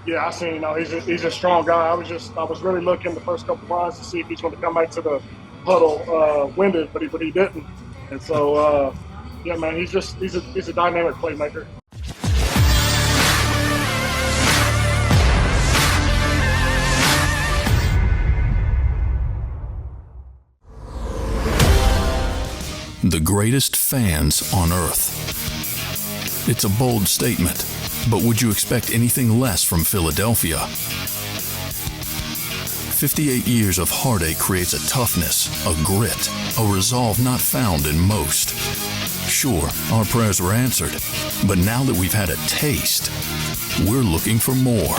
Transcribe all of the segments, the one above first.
Yeah, I seen. He's a strong guy. I was really looking the first couple runs to see if he's going to come back to the huddle winded, but he didn't. And so yeah, man, he's a dynamic playmaker. The greatest fans on earth. It's a bold statement, but would you expect anything less from Philadelphia? 58 years of heartache creates a toughness, a grit, a resolve not found in most. Sure, our prayers were answered, but now that we've had a taste, we're looking for more.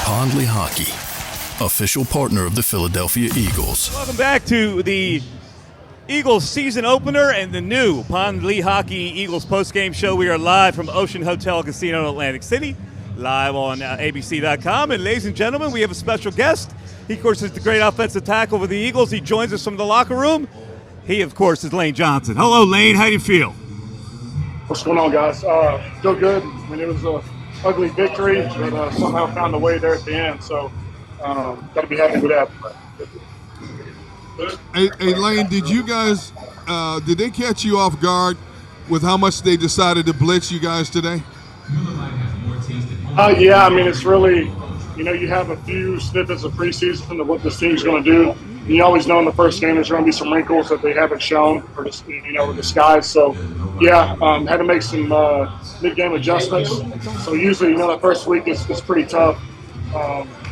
Lehocky, official partner of the Philadelphia Eagles. Welcome back to the Eagles season opener and the new Lehocky Eagles postgame show. We are live from Ocean Hotel Casino in Atlantic City, live on ABC.com. And ladies and gentlemen, we have a special guest. He, of course, is the great offensive tackle for the Eagles. He joins us from the locker room. He, of course, is Lane Johnson. Hello, Lane. How do you feel? What's going on, guys? Feel good. I mean, it was an ugly victory, but somehow found a way there at the end. So, got to be happy with that. Hey, Lane, did you guys, did they catch you off guard with how much they decided to blitz you guys today? Yeah, I mean, it's really, you have a few snippets of preseason of what this team's going to do. You always know in the first game there's going to be some wrinkles that they haven't shown or just, disguised. So, yeah, had to make some mid-game adjustments. So usually, that first week is pretty tough,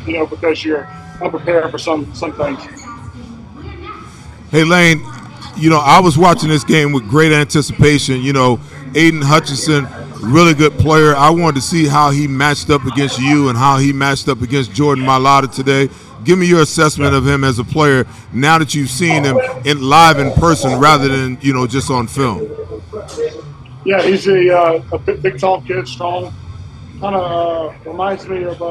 because you're unprepared for some things. Hey, Lane, I was watching this game with great anticipation. Aiden Hutchinson, really good player. I wanted to see how he matched up against you and how he matched up against Jordan Mailata today. Give me your assessment of him as a player now that you've seen him live in person rather than, just on film. Yeah, he's a big, tall kid, strong. Kind of reminds me of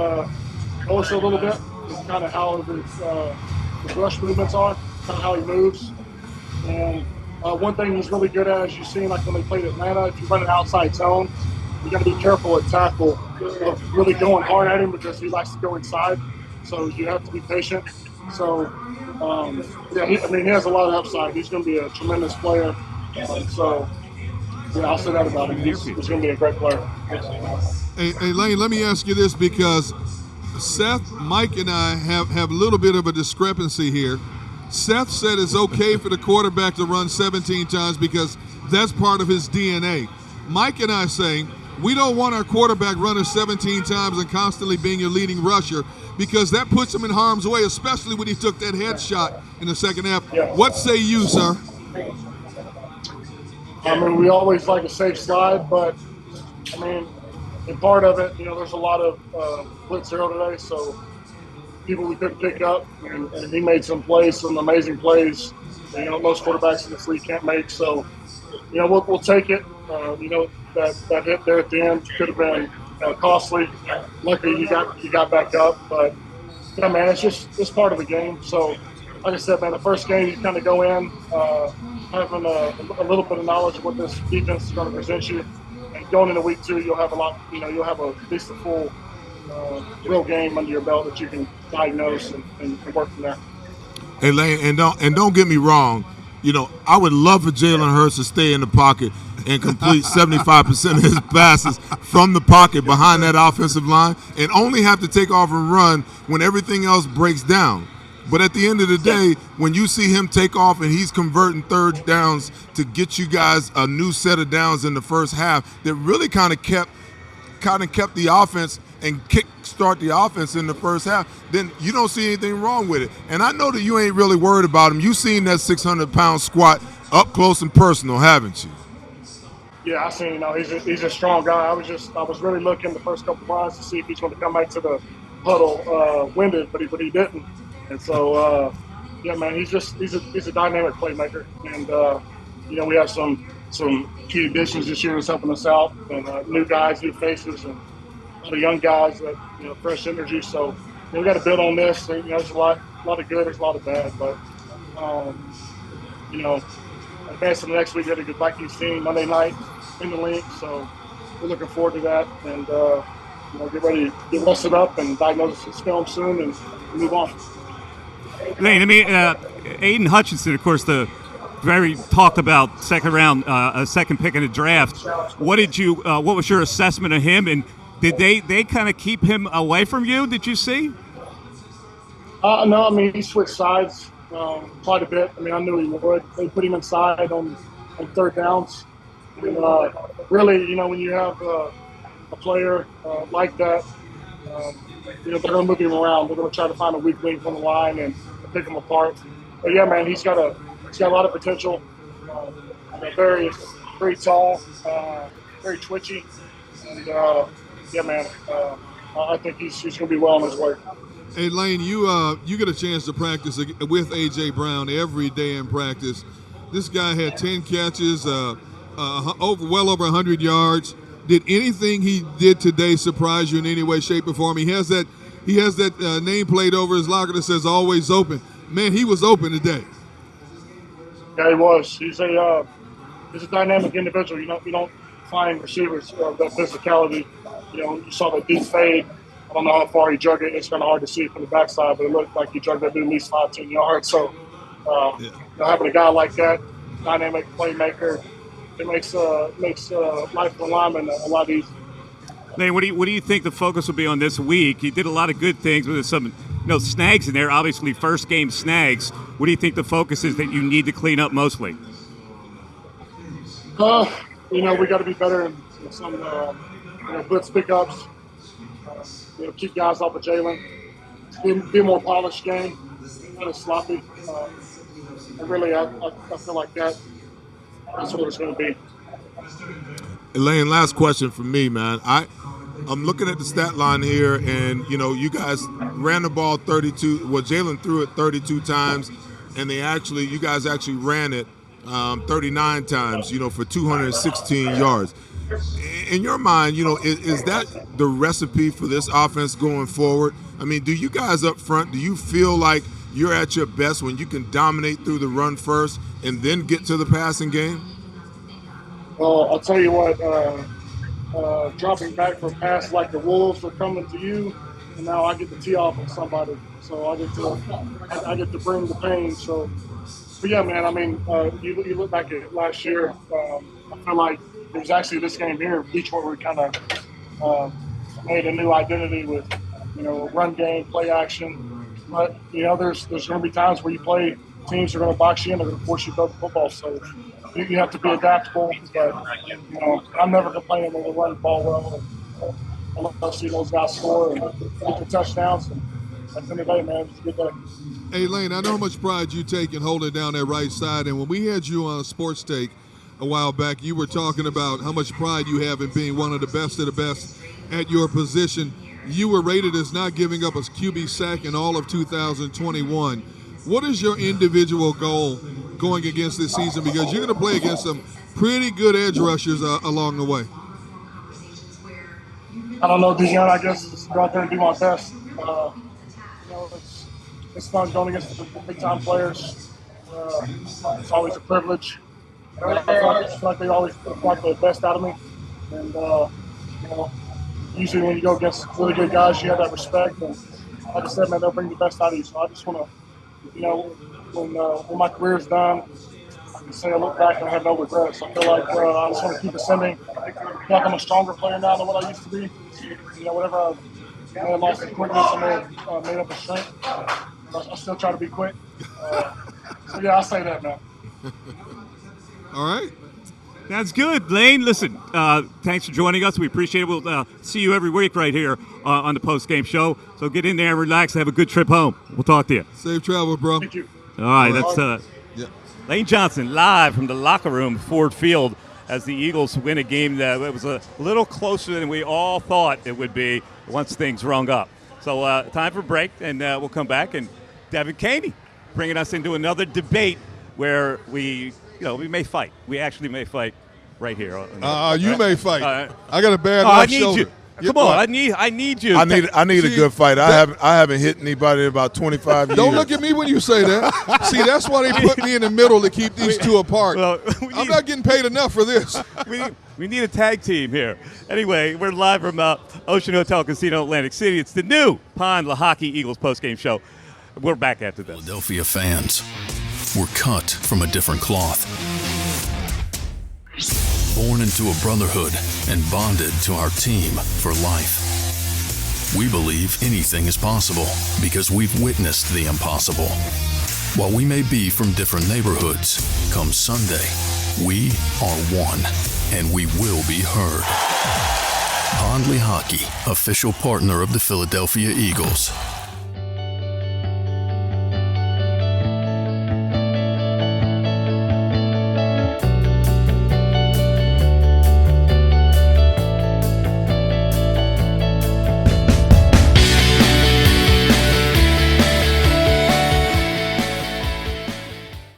Osa a little bit. It's kind of how his rush movements are. Kind of how he moves. And one thing he's really good at, as you've seen, like when they played Atlanta, if you run an outside zone, you got to be careful at tackle of really going hard at him because he likes to go inside. So you have to be patient. So, he has a lot of upside. He's going to be a tremendous player. I'll say that about him. He's going to be a great player. Hey, Lane, let me ask you this because Seth, Mike, and I have a little bit of a discrepancy here. Seth said it's okay for the quarterback to run 17 times because that's part of his DNA. Mike and I say we don't want our quarterback running 17 times and constantly being your leading rusher because that puts him in harm's way, especially when he took that headshot in the second half. Yeah. What say you, sir? We always like a safe slide, but, in part of it, there's a lot of blitz zero today, so people we couldn't pick up, and he made some amazing plays. Most quarterbacks in this league can't make. So, we'll take it. That hit there at the end could have been costly. Luckily, you got back up, but yeah, man, it's part of the game. So, like I said, man, the first game you kind of go in having a little bit of knowledge of what this defense is going to present you, and going into week 2, you'll have a lot. You'll have at least a full. Real game under your belt that you can diagnose and work from there. Hey, Lane, and don't get me wrong, I would love for Jalen Hurts to stay in the pocket and complete 75% of his passes from the pocket behind that offensive line and only have to take off and run when everything else breaks down. But at the end of the day, when you see him take off and he's converting third downs to get you guys a new set of downs in the first half, that really kind of kept the offense and kickstart the offense in the first half, then you don't see anything wrong with it. And I know that you ain't really worried about him. You've seen that 600-pound squat up close and personal, haven't you? Yeah, I seen. He's a strong guy. I was really looking the first couple runs to see if he's going to come back to the huddle winded, but he didn't. And so, yeah, man, he's a dynamic playmaker, and we have some key additions this year that's helping us out, and new guys, new faces, and the young guys that fresh energy. So we got to build on this. There's a lot of good, there's a lot of bad, but advancing the next week, we got a good Vikings team Monday night in the league. So we're looking forward to that, and get ready to get rested up and diagnose his film soon and move on. Lane, Aiden Hutchinson, of course, the very talked about second round, second pick in the draft. What was your assessment of him, and did they kind of keep him away from you? Did you see? No, he switched sides quite a bit. I knew he would. They put him inside on third downs. And, really, when you have a player like that, they're going to move him around. They're going to try to find a weak link on the line and pick him apart. But yeah, man, he's got a lot of potential. Very, very tall, very twitchy, and yeah, man, I think he's going to be well on his way. Hey, Lane, you get a chance to practice with A.J. Brown every day in practice. This guy had 10 catches, well over 100 yards. Did anything he did today surprise you in any way, shape, or form? He has that nameplate over his locker that says "Always Open." Man, he was open today. Yeah, he was. He's a dynamic individual. You don't find receivers of that physicality. You saw that deep fade. I don't know how far he drug it. It's kind of hard to see from the backside, but it looked like he drug that dude at least 5-10 yards. So, having a guy like that, dynamic playmaker, it makes life for linemen a lot easier. Lane, what do you think the focus will be on this week? He did a lot of good things, but there's some snags in there. Obviously, first game snags. What do you think the focus is that you need to clean up mostly? We got to be better in some blitz pickups. Keep guys off of Jalen. Be a more polished game, kind of sloppy. And really, I feel like that's what it's going to be. Elaine, last question from me, man. I'm looking at the stat line here, and you guys ran the ball 32. Well, Jalen threw it 32 times, and you guys actually ran it 39 times. For 216 yards. In your mind, is that the recipe for this offense going forward? Do you guys up front, do you feel like you're at your best when you can dominate through the run first and then get to the passing game? Well, I'll tell you what, dropping back for a pass like the Wolves are coming to you, and now I get to tee off on somebody. So I get to bring the pain. So, but yeah, man, you look back at last year, I feel like it was actually this game here, Detroit, where we kind of made a new identity with, run game, play action. But, there's going to be times where you play teams that are going to box you in, they're going to force you to throw the football. So you have to be adaptable. But, I'm never complaining when we run the ball well. I love to see those guys score and get the touchdowns. And at the end of the day, man, it's a good day. Hey, Lane, I know how much pride you take in holding down that right side. And when we had you on a Sports Take a while back, you were talking about how much pride you have in being one of the best at your position. You were rated as not giving up a QB sack in all of 2021. What is your individual goal going against this season? Because you're going to play against some pretty good edge rushers along the way. I don't know, Dion. I guess just go out there and do my best. It's fun going against the big-time players. It's always a privilege. I feel like they always want the best out of me. And, usually when you go against really good guys, you have that respect. And like I said, man, they'll bring the best out of you. So I just want to, when my career's done, I can say I look back and I have no regrets. I feel like I just want to keep ascending. I feel like I'm a stronger player now than what I used to be. Whatever I may have lost in quickness, I may have made up a strength. I still try to be quick. So, yeah, I'll say that, man. All right. That's good, Lane. Listen, thanks for joining us. We appreciate it. We'll see you every week right here on the Postgame Show. So get in there and relax. Have a good trip home. We'll talk to you. Safe travel, bro. Thank you. All right, that's Lane Johnson live from the locker room, Ford Field, as the Eagles win a game that was a little closer than we all thought it would be once things rung up. So time for a break, and we'll come back. And Devin Caney bringing us into another debate where we may fight. We actually may fight right here. You may fight. I got a bad left shoulder. Come on, I need you. I need a good fight. I haven't hit anybody in about 25 years. Don't look at me when you say that. See, that's why they put me in the middle to keep these two apart. Well, I'm not getting paid enough for this. We need a tag team here. Anyway, we're live from Ocean Hotel Casino, Atlantic City. It's the new Pond Lehocky Eagles postgame show. We're back after this. Philadelphia fans were cut from a different cloth. Born into a brotherhood and bonded to our team for life. We believe anything is possible because we've witnessed the impossible. While we may be from different neighborhoods, come Sunday, we are one, and we will be heard. Pond Lehocky, official partner of the Philadelphia Eagles.